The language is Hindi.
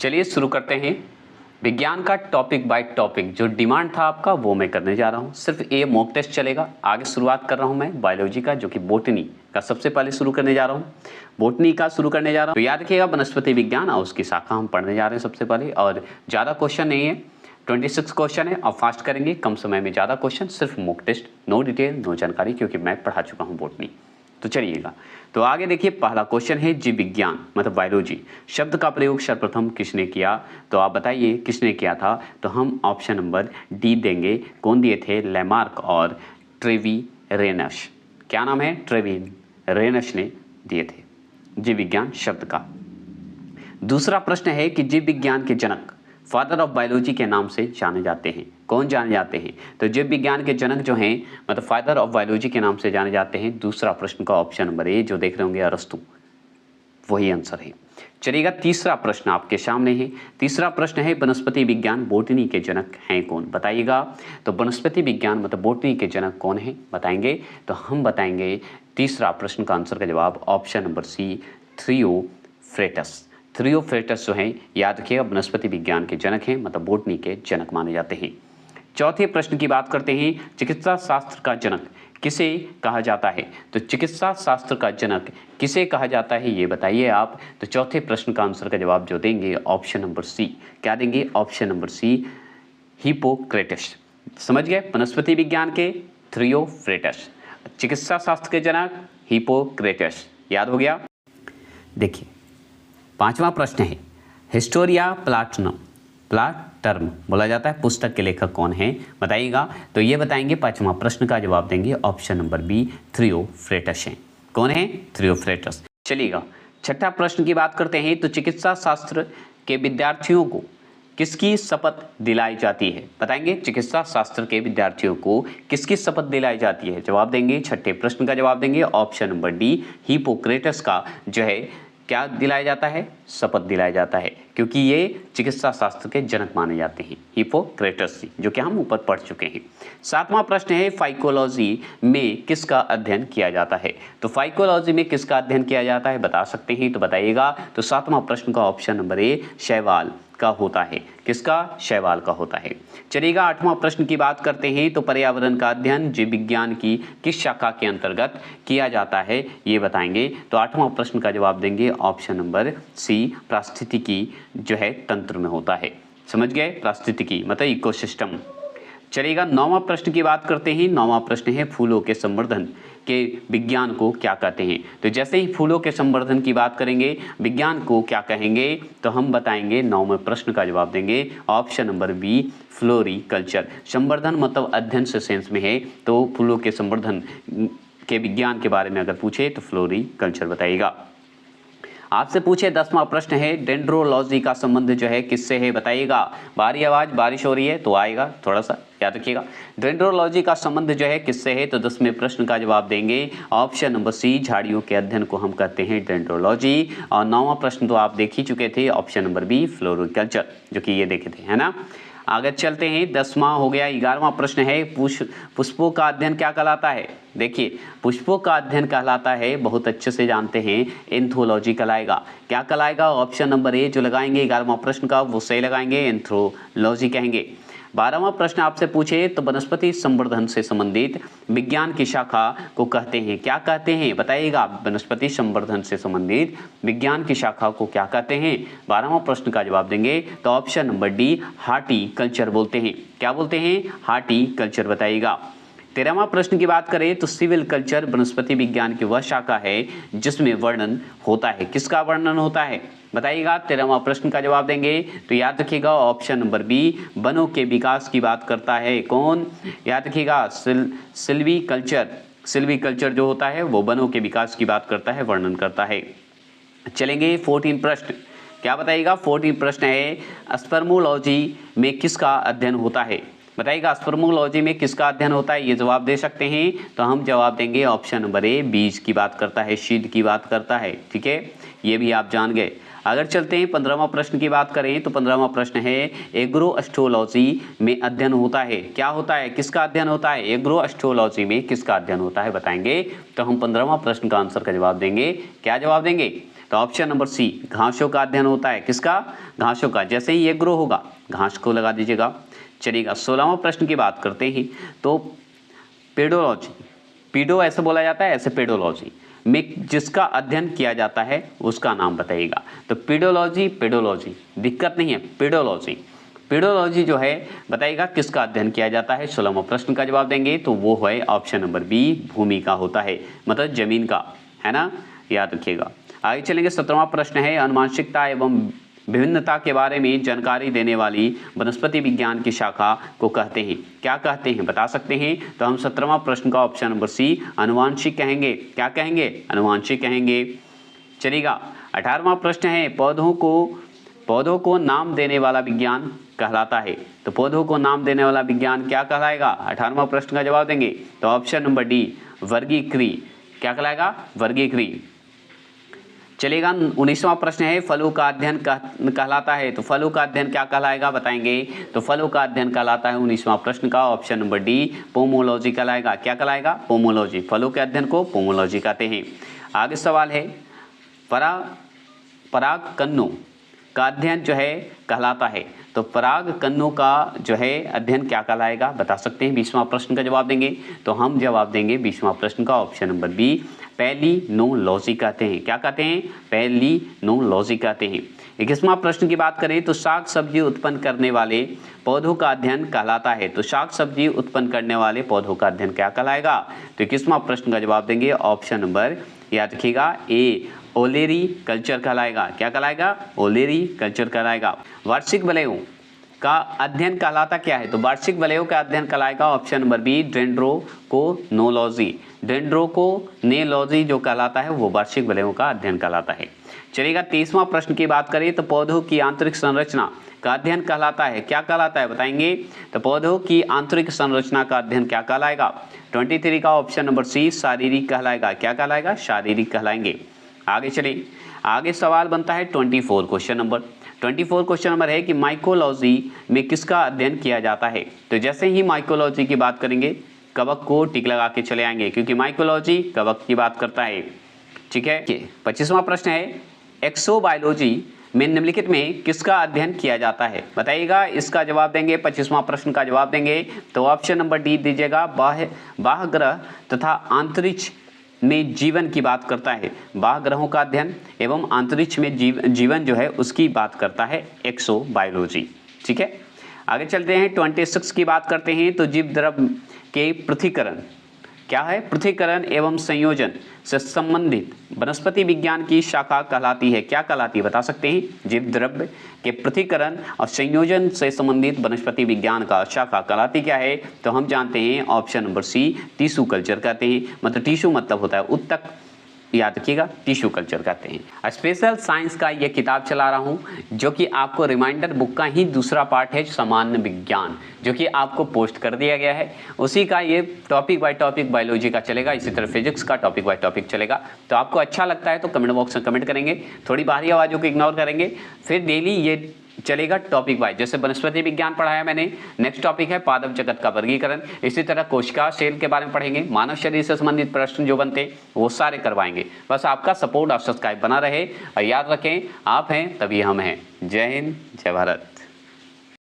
चलिए शुरू करते हैं। विज्ञान का टॉपिक बाय टॉपिक जो डिमांड था आपका वो मैं करने जा रहा हूँ। सिर्फ ये मॉक टेस्ट चलेगा। आगे शुरुआत कर रहा हूँ मैं बायोलॉजी का, जो कि बोटनी का सबसे पहले शुरू करने जा रहा हूँ। बोटनी का शुरू करने जा रहा हूँ तो याद रखिएगा वनस्पति विज्ञान और उसकी शाखा हम पढ़ने जा रहे हैं सबसे पहले। और ज़्यादा क्वेश्चन नहीं है, 26 क्वेश्चन है और फास्ट करेंगे, कम समय में ज़्यादा क्वेश्चन, सिर्फ mock test, no detail no जानकारी, क्योंकि मैं पढ़ा चुका हूँ बोटनी। तो चलिएगा, तो आगे देखिए पहला क्वेश्चन है जीव विज्ञान मतलब बायोलॉजी शब्द का प्रयोग सर्वप्रथम किसने किया? तो आप बताइए किसने किया था? तो हम ऑप्शन नंबर डी देंगे। कौन दिए थे? लेमार्क और ट्रेवीरेनस। क्या नाम है? ट्रेवीरेनस ने दिए थे जीव विज्ञान शब्द का। दूसरा प्रश्न है कि जीव विज्ञान के जनक फादर ऑफ बायोलॉजी के नाम से जाने जाते हैं। कौन जाने जाते हैं? तो जीव विज्ञान के जनक जो हैं मतलब फादर ऑफ बायोलॉजी के नाम से जाने जाते हैं। दूसरा प्रश्न का ऑप्शन नंबर ए जो देख रहे होंगे अरस्तु, वही आंसर है। चलिएगा, तीसरा प्रश्न आपके सामने है। तीसरा प्रश्न है वनस्पति विज्ञान बोटनी के जनक हैं कौन? बताइएगा। तो वनस्पति विज्ञान मतलब बोटनी के जनक कौन है बताएंगे? तो हम बताएंगे तीसरा प्रश्न का आंसर का जवाब ऑप्शन नंबर सी थ्रियोफ्रेटस। थ्रियोफ्रेटस जो है याद रखिएगा वनस्पति विज्ञान के जनक हैं मतलब बोटनी के जनक माने जाते हैं। चौथे प्रश्न की बात करते हैं, चिकित्सा शास्त्र का जनक किसे कहा जाता है? तो चिकित्सा शास्त्र का जनक किसे कहा जाता है ये बताइए आप। तो चौथे प्रश्न का आंसर का जवाब जो देंगे ऑप्शन नंबर सी। क्या देंगे? Option number C Hippocrates. समझ गए? वनस्पति विज्ञान के थ्रियोफ्रेटस, चिकित्सा शास्त्र के जनक हिप्पोक्रेटस। याद हो गया? देखिए पांचवा प्रश्न है हिस्टोरिया प्लाटर्म बोला जाता है, पुस्तक के लेखक कौन है बताइएगा। तो ये बताएंगे, पांचवा प्रश्न का जवाब देंगे ऑप्शन नंबर बी थ्रियोफ्रेटस है। कौन है? थ्रियोफ्रेटस। चलिएगा, छठा प्रश्न की बात करते हैं। तो चिकित्सा शास्त्र के विद्यार्थियों को किसकी शपथ दिलाई जाती है? बताएंगे चिकित्सा शास्त्र के विद्यार्थियों को किसकी शपथ दिलाई जाती है? जवाब देंगे, छठे प्रश्न का जवाब देंगे ऑप्शन नंबर डी हिप्पोक्रेटस का जो है क्या दिलाया जाता है? शपथ दिलाया जाता है, क्योंकि ये चिकित्सा शास्त्र के जनक माने जाते हैं हिप्पोक्रेटस, जो कि हम ऊपर पढ़ चुके हैं। सातवां प्रश्न है फाइकोलॉजी में किसका अध्ययन किया जाता है? तो फाइकोलॉजी में किसका अध्ययन किया जाता है बता सकते हैं? तो बताइएगा। तो सातवां प्रश्न का ऑप्शन नंबर ए शैवाल का होता है। किसका? शैवाल का होता है। चलिएगा, आठवां प्रश्न की बात करते हैं। तो पर्यावरण का अध्ययन जीव विज्ञान की किस शाखा के अंतर्गत किया जाता है ये बताएंगे। तो आठवां प्रश्न का जवाब देंगे ऑप्शन नंबर सी पारिस्थितिकी जो है तंत्र में होता है। समझ गए? पारिस्थितिकी मतलब इकोसिस्टम। चलिएगा, नौवां प्रश्न की बात करते हैं। नौवां प्रश्न है फूलों के संवर्धन के विज्ञान को क्या कहते हैं? तो जैसे ही फूलों के संवर्धन की बात करेंगे विज्ञान को क्या कहेंगे? तो हम बताएंगे, नौवें प्रश्न का जवाब देंगे ऑप्शन नंबर बी फ्लोरिकल्चर। संवर्धन मतलब अध्ययन से सेंस में है, तो फूलों के संवर्धन के विज्ञान के बारे में अगर पूछे तो फ्लोरिकल्चर बताइएगा। आपसे पूछे 10वां प्रश्न है डेंड्रोलॉजी का संबंध जो है किससे है बताइएगा। भारी आवाज बारिश हो रही है तो आएगा, थोड़ा सा याद रखिएगा। डेंड्रोलॉजी का संबंध जो है किससे है? तो 10वें प्रश्न का जवाब देंगे ऑप्शन नंबर सी झाड़ियों के अध्ययन को हम कहते हैं डेंड्रोलॉजी। और 9वां प्रश्न तो आप देख ही चुके थे, ऑप्शन नंबर बी फ्लोरिकल्चर, जो कि ये देखे थे, है ना। आगे चलते हैं, 10वां हो गया। 11वां प्रश्न है पुष्पों का अध्ययन क्या कहलाता है? देखिए पुष्पों का अध्ययन कहलाता है, बहुत अच्छे से जानते हैं, एंथ्रोलॉजी कहलाएगा। क्या कहलाएगा? ऑप्शन नंबर ए जो लगाएंगे 11वां प्रश्न का वो सही लगाएंगे, एंथ्रोलॉजी कहेंगे। 12वां प्रश्न आपसे पूछे तो वनस्पति संवर्धन से संबंधित विज्ञान की शाखा को कहते हैं, क्या कहते हैं बताइएगा। वनस्पति संवर्धन से संबंधित विज्ञान की शाखा को क्या कहते हैं? 12वां प्रश्न का जवाब देंगे तो ऑप्शन नंबर डी हार्टिकल्चर बोलते हैं। क्या बोलते हैं? हार्टिकल्चर बताइएगा। 13वां प्रश्न की बात करें तो सिविल कल्चर वनस्पति विज्ञान की वह शाखा है जिसमें वर्णन होता है। किसका वर्णन होता है बताइएगा। 13वां प्रश्न का जवाब देंगे तो याद रखिएगा ऑप्शन नंबर बी वनों के विकास की बात करता है। कौन? याद रखिएगा सिल्वीकल्चर। सिल्वीकल्चर जो होता है वो वनों के विकास की बात करता है, वर्णन करता है। चलेंगे 14 प्रश्न, क्या बताइएगा। 14 प्रश्न है स्पर्मोलॉजी में किसका अध्ययन होता है बताइएगा। स्पर्मोलॉजी में किसका अध्ययन होता है ये जवाब दे सकते हैं। तो हम जवाब देंगे ऑप्शन नंबर ए बीज की बात करता है, शीड की बात करता है। ठीक है, ये भी आप जान गए। अगर चलते हैं 15वां प्रश्न की बात करें तो 15वां प्रश्न है एग्रोएस्ट्रोलॉजी में अध्ययन होता है। क्या होता है? किसका अध्ययन होता है? एग्रोएस्ट्रोलॉजी में किसका अध्ययन होता है बताएंगे। तो हम 15वां प्रश्न का आंसर का जवाब देंगे। क्या जवाब देंगे? तो ऑप्शन नंबर सी, घासों का अध्ययन होता है। किसका? घासों का। जैसे ही ये ग्रो होगा घास को लगा दीजिएगा। चलिएगा 16वां प्रश्न की बात करते हैं। तो पेडोलॉजी, पीडो ऐसे बोला जाता है, ऐसे पेडोलॉजी में जिसका अध्ययन किया जाता है उसका नाम बताइएगा। तो पेडोलॉजी, पेडोलॉजी दिक्कत नहीं है, पेडोलॉजी, पेडोलॉजी जो है बताइएगा किसका अध्ययन किया जाता है। 16वां प्रश्न का जवाब देंगे तो वो है ऑप्शन नंबर बी, भूमि का होता है, मतलब जमीन का, है ना, याद रखिएगा। आगे चलेंगे 17वां प्रश्न है, आनुवंशिकता एवं विभिन्नता के बारे में जानकारी देने वाली वनस्पति विज्ञान की शाखा को कहते हैं। क्या कहते हैं बता सकते हैं? तो हम 17वां प्रश्न का ऑप्शन नंबर सी, आनुवांशिक कहेंगे। क्या कहेंगे? आनुवांशिक कहेंगे। चलिएगा 18वां प्रश्न है, पौधों को नाम देने वाला विज्ञान कहलाता है। तो पौधों को नाम देने वाला विज्ञान क्या कहलाएगा? 18वां प्रश्न का जवाब देंगे तो ऑप्शन नंबर डी, वर्गीकृ। क्या कहलाएगा? वर्गीकृ। चलेगा 19वां प्रश्न है, फलों का अध्ययन कहलाता है। तो फलों का अध्ययन क्या कहलाएगा बताएंगे? तो फलों का अध्ययन कहलाता है 19वां प्रश्न का ऑप्शन नंबर डी, पोमोलॉजी कहलाएगा। क्या कहलाएगा? पोमोलॉजी। फलों के अध्ययन को पोमोलॉजी कहते हैं। आगे सवाल है, परागकणों का अध्ययन जो है कहलाता है। तो परागकणों का जो है अध्ययन क्या कहलाएगा बता सकते हैं? 20वां प्रश्न का जवाब देंगे तो हम जवाब देंगे 20वां प्रश्न का ऑप्शन नंबर बी, पैलिनोलॉजी कहते हैं। क्या कहते हैं? पैलिनोलॉजी कहते हैं। 21वां प्रश्न की बात करें तो साग सब्जी उत्पन्न करने वाले पौधों का अध्ययन कहलाता है। तो साग सब्जी उत्पन्न करने वाले पौधों का अध्ययन क्या कहलाएगा? तो 21वां प्रश्न का जवाब देंगे ऑप्शन नंबर, याद रखिएगा, ए, ओलेरी कल्चर कहलाएगा। क्या कहलाएगा? ओलेरी कल्चर कहलाएगा। वार्षिक वलयों का अध्ययन कहलाता क्या है? तो वार्षिक वलयों का अध्ययन कहलाएगा ऑप्शन नंबर बी, डेंड्रोकोनोलॉजी। डेंड्रोकोनोलॉजी जो कहलाता है वो वार्षिक वलयों का अध्ययन कहलाता है। चलिएगा 23वां प्रश्न की बात करें तो पौधों की आंतरिक संरचना का अध्ययन कहलाता है। क्या कहलाता है बताएंगे? तो पौधों की आंतरिक संरचना का अध्ययन क्या कहलाएगा? 23 का ऑप्शन नंबर सी, शारीरिक कहलाएगा। क्या कहलाएगा? शारीरिक कहलाएंगे। आगे चलिए, आगे सवाल बनता है 24 क्वेश्चन नंबर। 24 क्वेश्चन नंबर है कि माइकोलॉजी में किसका अध्ययन किया जाता है। तो जैसे ही माइकोलॉजी की बात करेंगे कवक को टिक लगा के चले आएंगे क्योंकि माइकोलॉजी कवक की बात करता है। ठीक है। 25वां प्रश्न है, एक्सोबायोलॉजी में निम्नलिखित में किसका अध्ययन किया जाता है बताइएगा। इसका जवाब देंगे, 25वां प्रश्न का जवाब देंगे तो ऑप्शन नंबर डी दीजिएगा, बाह्य ग्रह तथा अंतरिक्ष में जीवन की बात करता है। बाह्य ग्रहों का अध्ययन एवं अंतरिक्ष में जीवन जो है उसकी बात करता है एक्सोबायोलॉजी। ठीक है। आगे चलते हैं 26 की बात करते हैं तो जीव द्रव्य के पृथक्करण क्या है? पृथक्करण एवं संयोजन से संबंधित वनस्पति विज्ञान की शाखा कहलाती है। क्या कहलाती है बता सकते हैं? जीव द्रव्य के पृथक्करण और संयोजन से संबंधित वनस्पति विज्ञान का शाखा कहलाती क्या है? तो हम जानते हैं option number C, tissue culture कहते हैं। मतलब टिश्यू मतलब होता है उत्तक, याद रखिएगा, टिश्यू कल्चर कहते हैं। स्पेशल साइंस का ये किताब चला रहा हूँ जो कि आपको रिमाइंडर बुक का ही दूसरा पार्ट है, सामान्य विज्ञान, जो कि आपको पोस्ट कर दिया गया है। उसी का ये टॉपिक बाय टॉपिक बायोलॉजी का चलेगा, इसी तरह फिजिक्स का टॉपिक बाय टॉपिक चलेगा। तो आपको अच्छा लगता है तो कमेंट बॉक्स में कमेंट करेंगे, थोड़ी बाहरी आवाज़ों को इग्नोर करेंगे। फिर डेली ये चलेगा टॉपिक वाइज। जैसे वनस्पति विज्ञान पढ़ाया मैंने, नेक्स्ट टॉपिक है पादप जगत का वर्गीकरण। इसी तरह कोशिका सेल के बारे में पढ़ेंगे, मानव शरीर से संबंधित प्रश्न जो बनते वो सारे करवाएंगे। बस आपका सपोर्ट और सब्सक्राइब बना रहे और याद रखें, आप हैं तभी हम हैं। जय हिंद, जय भारत।